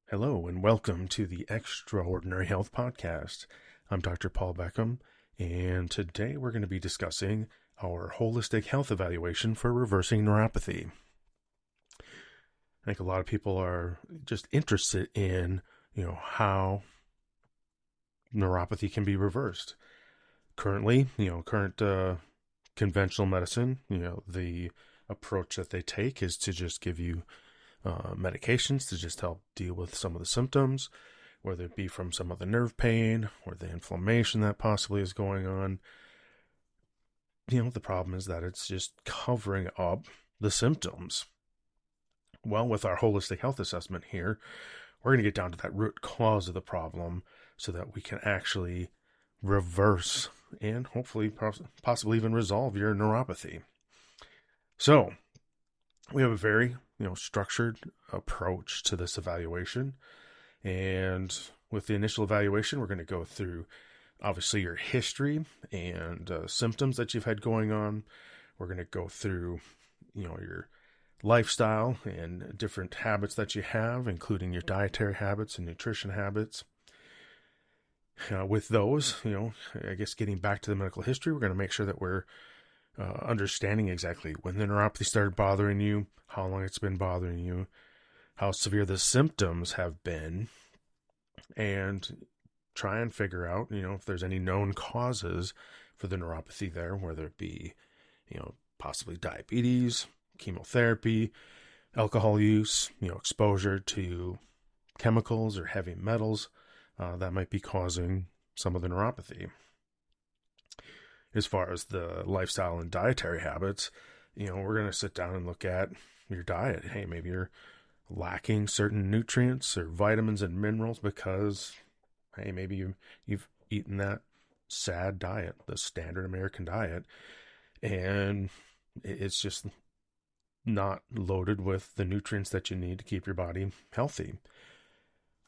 Hello and welcome to the Extraordinary Health Podcast. I'm Dr. Paul Beckham, and today we're going to be discussing our holistic health evaluation for reversing neuropathy. I think a lot of people are just interested in, how neuropathy can be reversed. Currently, current conventional medicine, the approach that they take is to just give you medications to just help deal with some of the symptoms, whether it be from some of the nerve pain or the inflammation that possibly is going on. The problem is that it's just covering up the symptoms. Well, with our holistic health assessment here, we're going to get down to that root cause of the problem so that we can actually reverse and hopefully possibly even resolve your neuropathy. So we have a very structured approach to this evaluation. And with the initial evaluation, we're going to go through obviously your history and symptoms that you've had going on. We're going to go through, your lifestyle and different habits that you have, including your dietary habits and nutrition habits. With those, I guess getting back to the medical history, we're going to make sure that we're understanding exactly when the neuropathy started bothering you, how long it's been bothering you, how severe the symptoms have been, and try and figure out, if there's any known causes for the neuropathy there, whether it be, possibly diabetes, chemotherapy, alcohol use, exposure to chemicals or heavy metals that might be causing some of the neuropathy. As far as the lifestyle and dietary habits, we're going to sit down and look at your diet. Hey, maybe you're lacking certain nutrients or vitamins and minerals because, hey, maybe you've eaten that SAD diet, the standard American diet, and it's just not loaded with the nutrients that you need to keep your body healthy.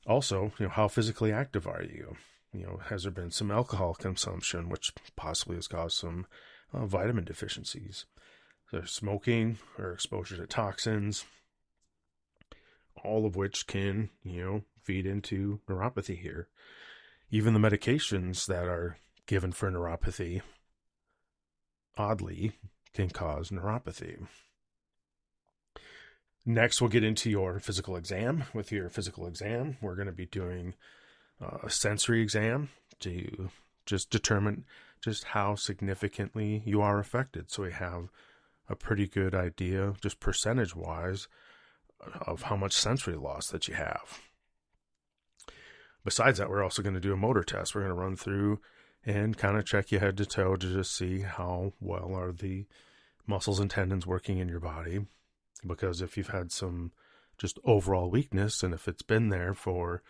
Also, how physically active are you? Has there been some alcohol consumption, which possibly has caused some vitamin deficiencies? There's smoking or exposure to toxins, all of which can, feed into neuropathy here. Even the medications that are given for neuropathy, oddly, can cause neuropathy. Next, we'll get into your physical exam. With your physical exam, we're going to be doing a sensory exam to just determine just how significantly you are affected. So we have a pretty good idea, just percentage-wise, of how much sensory loss that you have. Besides that, we're also going to do a motor test. We're going to run through and kind of check you head to toe to just see how well are the muscles and tendons working in your body. Because if you've had some just overall weakness, and if it's been there for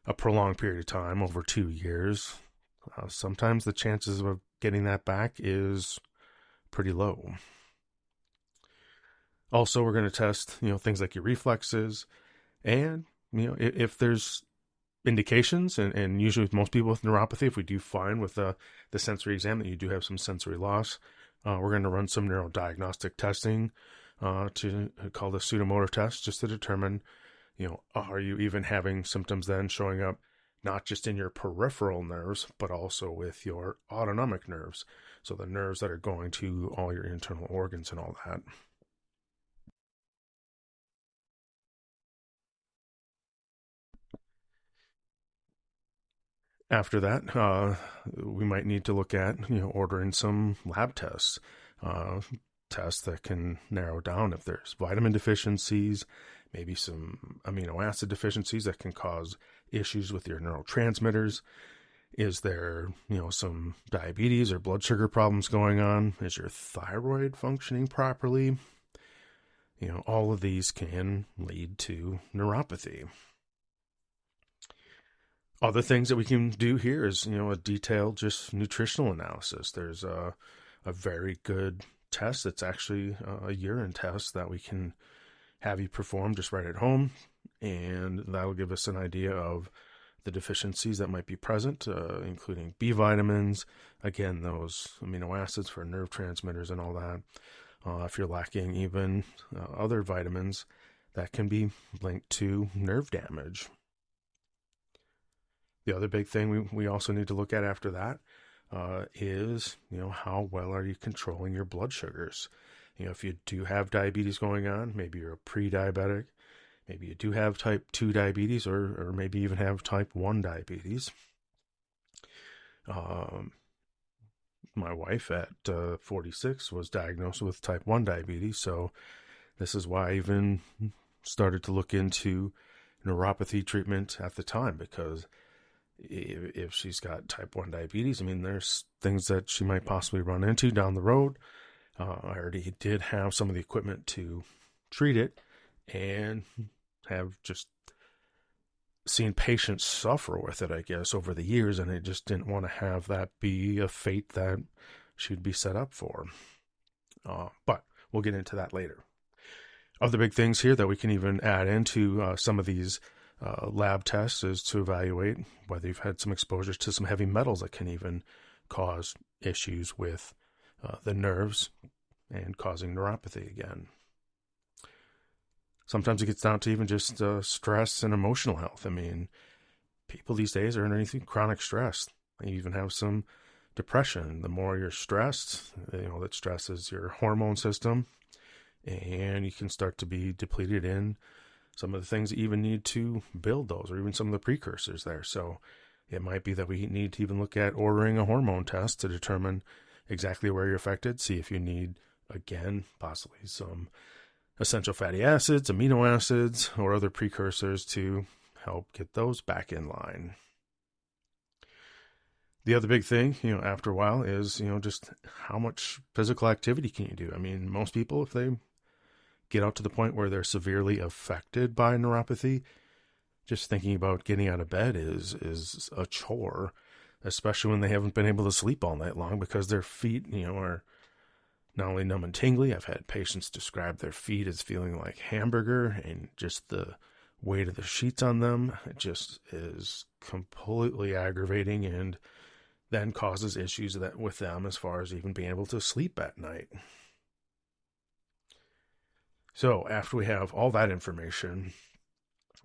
a prolonged period of time, over 2 years, sometimes the chances of getting that back is pretty low. Also, we're going to test, things like your reflexes, and, if there's indications, and usually with most people with neuropathy, if we do find with the sensory exam that you do have some sensory loss, we're going to run some neurodiagnostic testing to call the pseudomotor test, just to determine, are you even having symptoms then showing up not just in your peripheral nerves, but also with your autonomic nerves. So the nerves that are going to all your internal organs and all that. After that, we might need to look at, ordering some lab tests, tests that can narrow down if there's vitamin deficiencies, maybe some amino acid deficiencies that can cause issues with your neurotransmitters. Is there, some diabetes or blood sugar problems going on? Is your thyroid functioning properly? All of these can lead to neuropathy. Other things that we can do here is, a detailed just nutritional analysis. There's a very good test. It's actually a urine test that we can have you perform just right at home. And that'll give us an idea of the deficiencies that might be present, including B vitamins, again, those amino acids for nerve transmitters and all that. If you're lacking even other vitamins that can be linked to nerve damage. The other big thing we also need to look at after that is, how well are you controlling your blood sugars? If you do have diabetes going on, maybe you're a pre-diabetic, maybe you do have type 2 diabetes, or maybe even have type 1 diabetes. My wife at 46 was diagnosed with type 1 diabetes, so this is why I even started to look into neuropathy treatment at the time, because if she's got type 1 diabetes, there's things that she might possibly run into down the road. I already did have some of the equipment to treat it, and have just seen patients suffer with it, I guess, over the years, and I just didn't want to have that be a fate that she'd be set up for. But we'll get into that later. Other big things here that we can even add into some of these lab tests is to evaluate whether you've had some exposure to some heavy metals that can even cause issues with the nerves and causing neuropathy again. Sometimes it gets down to even just stress and emotional health. People these days are underneath chronic stress. They even have some depression. The more you're stressed, that stresses your hormone system, and you can start to be depleted in some of the things that you even need to build those, or even some of the precursors there. So it might be that we need to even look at ordering a hormone test to determine exactly where you're affected, see if you need, again, possibly some essential fatty acids, amino acids, or other precursors to help get those back in line. The other big thing, after a while is, just how much physical activity can you do? Most people, if they get out to the point where they're severely affected by neuropathy, just thinking about getting out of bed is a chore, especially when they haven't been able to sleep all night long because their feet, are not only numb and tingly. I've had patients describe their feet as feeling like hamburger, and just the weight of the sheets on them, it just is completely aggravating, and then causes issues with them as far as even being able to sleep at night. So after we have all that information,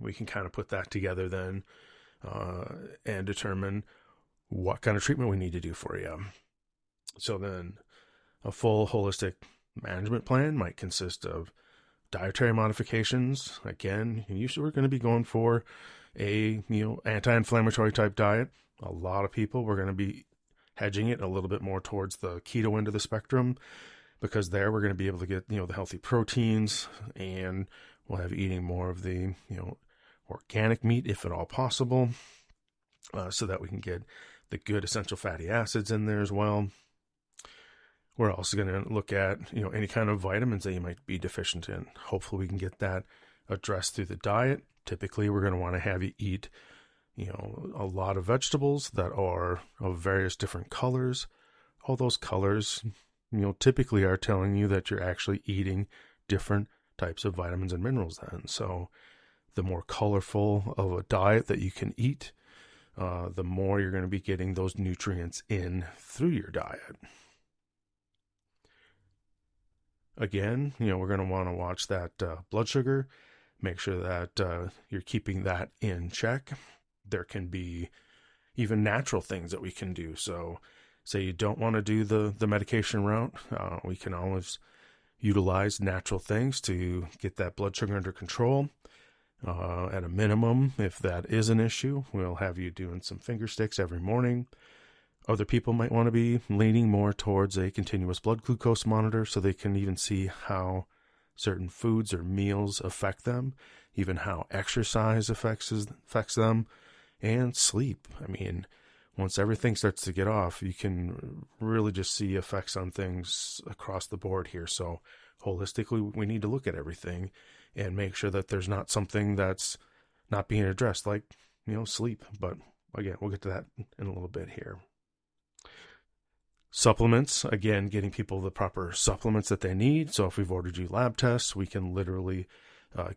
we can kind of put that together then and determine what kind of treatment we need to do for you. So then a full holistic management plan might consist of dietary modifications. Again, usually we're going to be going for a anti-inflammatory type diet. A lot of people, we're going to be hedging it a little bit more towards the keto end of the spectrum, because there we're going to be able to get the healthy proteins, and we'll have eating more of the organic meat if at all possible, so that we can get the good essential fatty acids in there as well. We're also going to look at any kind of vitamins that you might be deficient in. Hopefully we can get that addressed through the diet. Typically we're going to want to have you eat a lot of vegetables that are of various different colors. All those colors typically are telling you that you're actually eating different types of vitamins and minerals then. So the more colorful of a diet that you can eat, the more you're going to be getting those nutrients in through your diet. Again, we're going to want to watch that blood sugar, make sure that you're keeping that in check. There can be even natural things that we can do. So say you don't want to do the medication route, we can always utilize natural things to get that blood sugar under control. At a minimum, if that is an issue, we'll have you doing some finger sticks every morning. Other people might want to be leaning more towards a continuous blood glucose monitor, so they can even see how certain foods or meals affect them, even how exercise affects them, and sleep. Once everything starts to get off, you can really just see effects on things across the board here. So holistically, we need to look at everything and make sure that there's not something that's not being addressed, like, sleep. But again, we'll get to that in a little bit here. Supplements, again, getting people the proper supplements that they need. So if we've ordered you lab tests, we can literally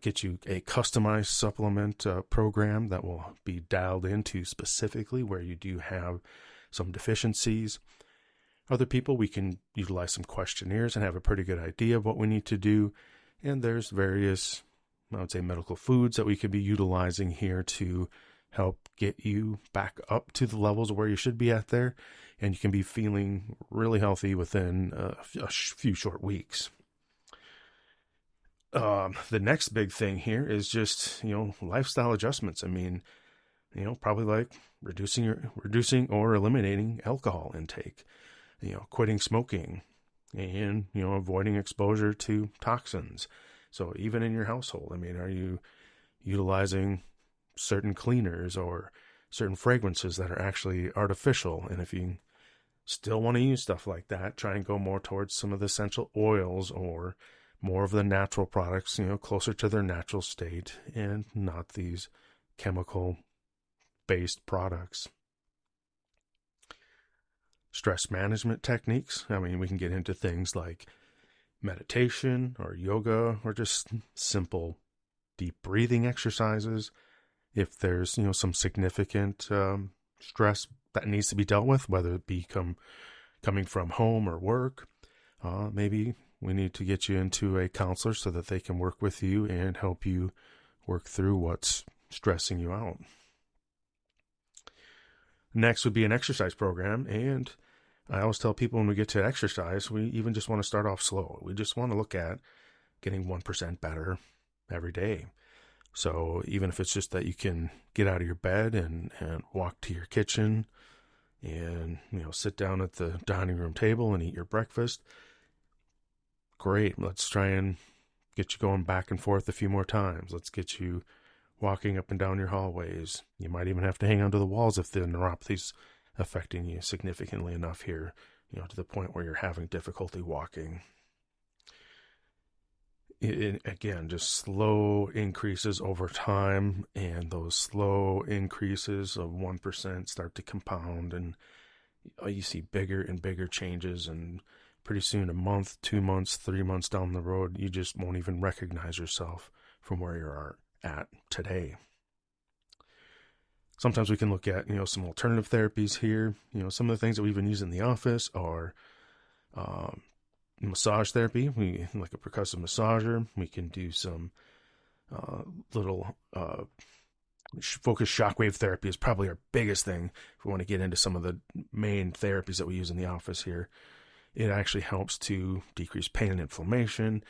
get you a customized supplement program that will be dialed into specifically where you do have some deficiencies. Other people, we can utilize some questionnaires and have a pretty good idea of what we need to do. And there's various I would say, medical foods that we could be utilizing here to help get you back up to the levels where you should be at there. And you can be feeling really healthy within a few short weeks. The next big thing here is just, lifestyle adjustments. I mean, probably like reducing or eliminating alcohol intake, quitting smoking, and, avoiding exposure to toxins. So even in your household, I mean, are you utilizing certain cleaners or certain fragrances that are actually artificial? And if you still want to use stuff like that, try and go more towards some of the essential oils or more of the natural products, closer to their natural state and not these chemical-based products. Stress management techniques. I mean, we can get into things like meditation or yoga or just simple deep breathing exercises. If there's, some significant stress that needs to be dealt with, whether it be coming from home or work, maybe we need to get you into a counselor so that they can work with you and help you work through what's stressing you out. Next would be an exercise program. And I always tell people when we get to exercise, we even just want to start off slow. We just want to look at getting 1% better every day. So even if it's just that you can get out of your bed and walk to your kitchen and, sit down at the dining room table and eat your breakfast, great. Let's try and get you going back and forth a few more times. Let's get you walking up and down your hallways. You might even have to hang onto the walls if the neuropathy's affecting you significantly enough here, to the point where you're having difficulty walking. Again, just slow increases over time, and those slow increases of 1% start to compound, and you see bigger and bigger changes, and pretty soon, a month, 2 months, 3 months down the road, you just won't even recognize yourself from where you are at today. Sometimes we can look at, some alternative therapies here. Some of the things that we've been using in the office are massage therapy. We like a percussive massager. We can do some little focused shockwave therapy is probably our biggest thing. If we want to get into some of the main therapies that we use in the office here, it actually helps to decrease pain and inflammation.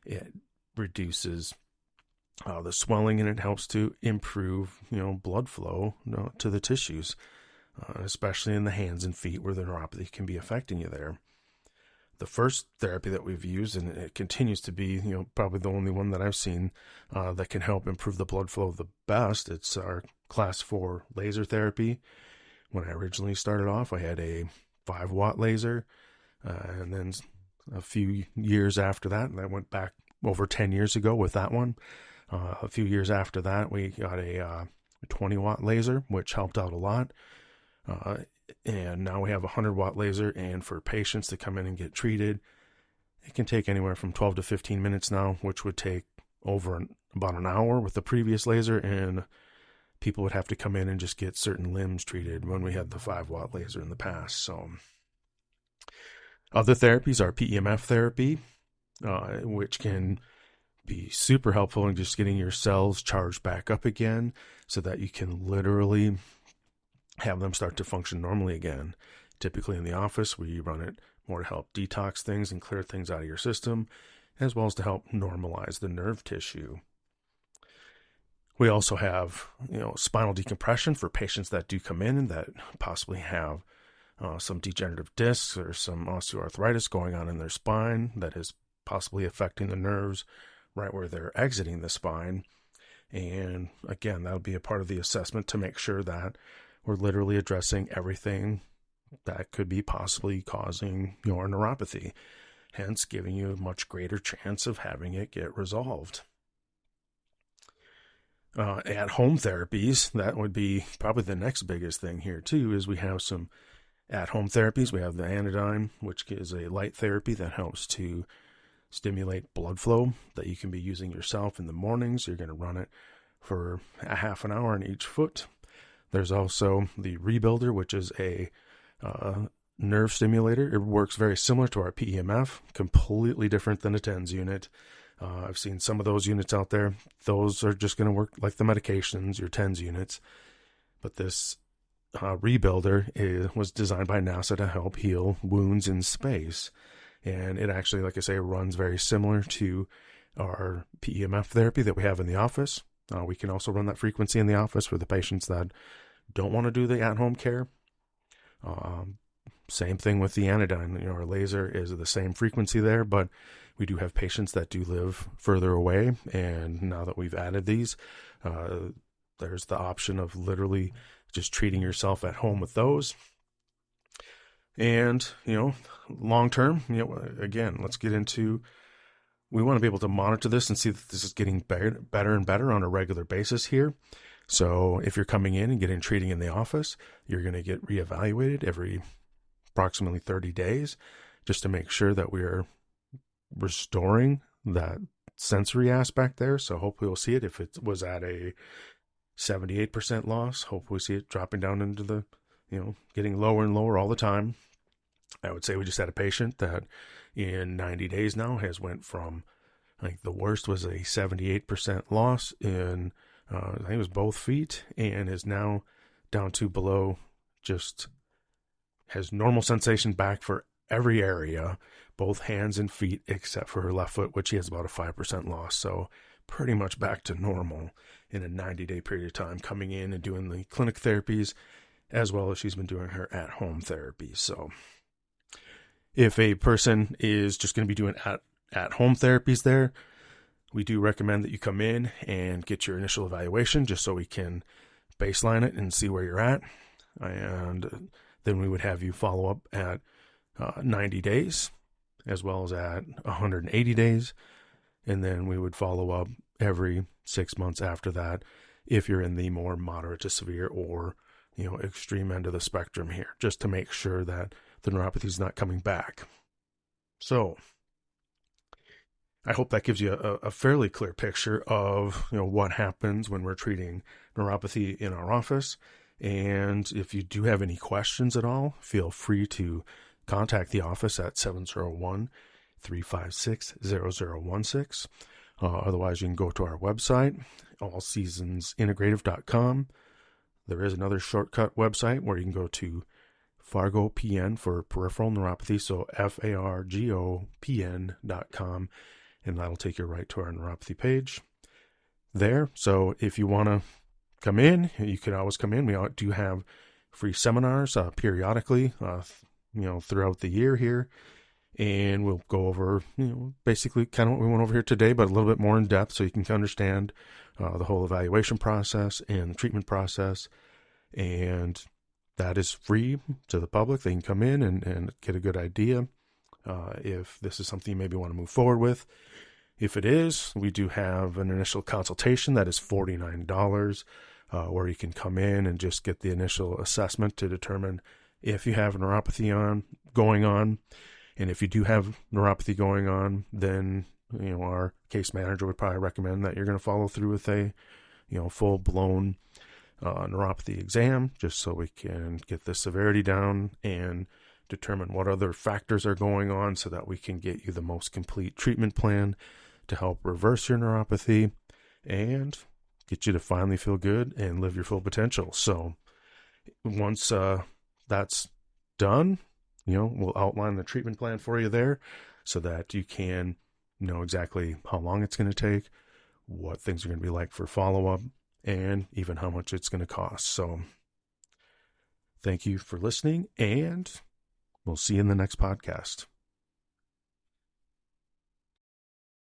It reduces the swelling, and it helps to improve, blood flow to the tissues, especially in the hands and feet where the neuropathy can be affecting you there. The first therapy that we've used, and it continues to be, probably the only one that I've seen that can help improve the blood flow the best, it's our class 4 laser therapy. When I originally started off, I had a 5-watt laser, and then a few years after that, and I went back over 10 years ago with that one. A few years after that, we got a 20-watt laser, which helped out a lot. And now we have a 100-watt laser, and for patients to come in and get treated, it can take anywhere from 12 to 15 minutes now, which would take about an hour with the previous laser, and people would have to come in and just get certain limbs treated when we had the 5-watt laser in the past. So other therapies are PEMF therapy, which can be super helpful in just getting your cells charged back up again so that you can literally have them start to function normally again. Typically in the office, we run it more to help detox things and clear things out of your system, as well as to help normalize the nerve tissue. We also have, spinal decompression for patients that do come in and that possibly have some degenerative discs or some osteoarthritis going on in their spine that is possibly affecting the nerves right where they're exiting the spine. And again, that'll be a part of the assessment to make sure that we're literally addressing everything that could be possibly causing your neuropathy, hence giving you a much greater chance of having it get resolved. At-home therapies, that would be probably the next biggest thing here too, is we have some at-home therapies. We have the anodyne, which is a light therapy that helps to stimulate blood flow that you can be using yourself in the mornings. You're going to run it for a half an hour on each foot. There's also the Rebuilder, which is a nerve stimulator. It works very similar to our PEMF, completely different than a TENS unit. I've seen some of those units out there. Those are just going to work like the medications, your TENS units. But this rebuilder was designed by NASA to help heal wounds in space. And it actually, like I say, runs very similar to our PEMF therapy that we have in the office. We can also run that frequency in the office for the patients that don't want to do the at-home care. Same thing with the anodyne. Our laser is the same frequency there, but we do have patients that do live further away. And now that we've added these, there's the option of literally just treating yourself at home with those. And, long term, again, let's get into, we want to be able to monitor this and see that this is getting better and better on a regular basis here. So if you're coming in and getting treating in the office, you're going to get reevaluated every approximately 30 days just to make sure that we are restoring that sensory aspect there. So hopefully we'll see it. If it was at a 78% loss, hopefully we see it dropping down into the, getting lower and lower all the time. I would say we just had a patient that in 90 days now has went from, I think the worst was a 78% loss in, I think it was both feet, and is now down to below, just has normal sensation back for every area, both hands and feet, except for her left foot, which she has about a 5% loss. So pretty much back to normal in a 90-day period of time, coming in and doing the clinic therapies, as well as she's been doing her at-home therapy. So if a person is just going to be doing at-home therapies there, we do recommend that you come in and get your initial evaluation just so we can baseline it and see where you're at. And then we would have you follow up at 90 days as well as at 180 days. And then we would follow up every 6 months after that if you're in the more moderate to severe or, extreme end of the spectrum here, just to make sure that the neuropathy is not coming back. So I hope that gives you a fairly clear picture of, what happens when we're treating neuropathy in our office. And if you do have any questions at all, feel free to contact the office at 701-356-0016. Otherwise, you can go to our website, allseasonsintegrative.com. There is another shortcut website where you can go to Fargo-PN for peripheral neuropathy, so FARGOPN.com. And that'll take you right to our neuropathy page there. So if you want to come in, you can always come in. We do have free seminars periodically, throughout the year here. And we'll go over, basically kind of what we went over here today, but a little bit more in depth so you can understand the whole evaluation process and the treatment process. And that is free to the public. They can come in and get a good idea if this is something you maybe want to move forward with. If it is, we do have an initial consultation that is $49, where you can come in and just get the initial assessment to determine if you have neuropathy going on. And if you do have neuropathy going on, then, our case manager would probably recommend that you're going to follow through with a, full-blown neuropathy exam, just so we can get the severity down and determine what other factors are going on so that we can get you the most complete treatment plan to help reverse your neuropathy and get you to finally feel good and live your full potential. So once that's done, we'll outline the treatment plan for you there so that you can know exactly how long it's going to take, what things are going to be like for follow-up, and even how much it's going to cost. So thank you for listening, and we'll see you in the next podcast.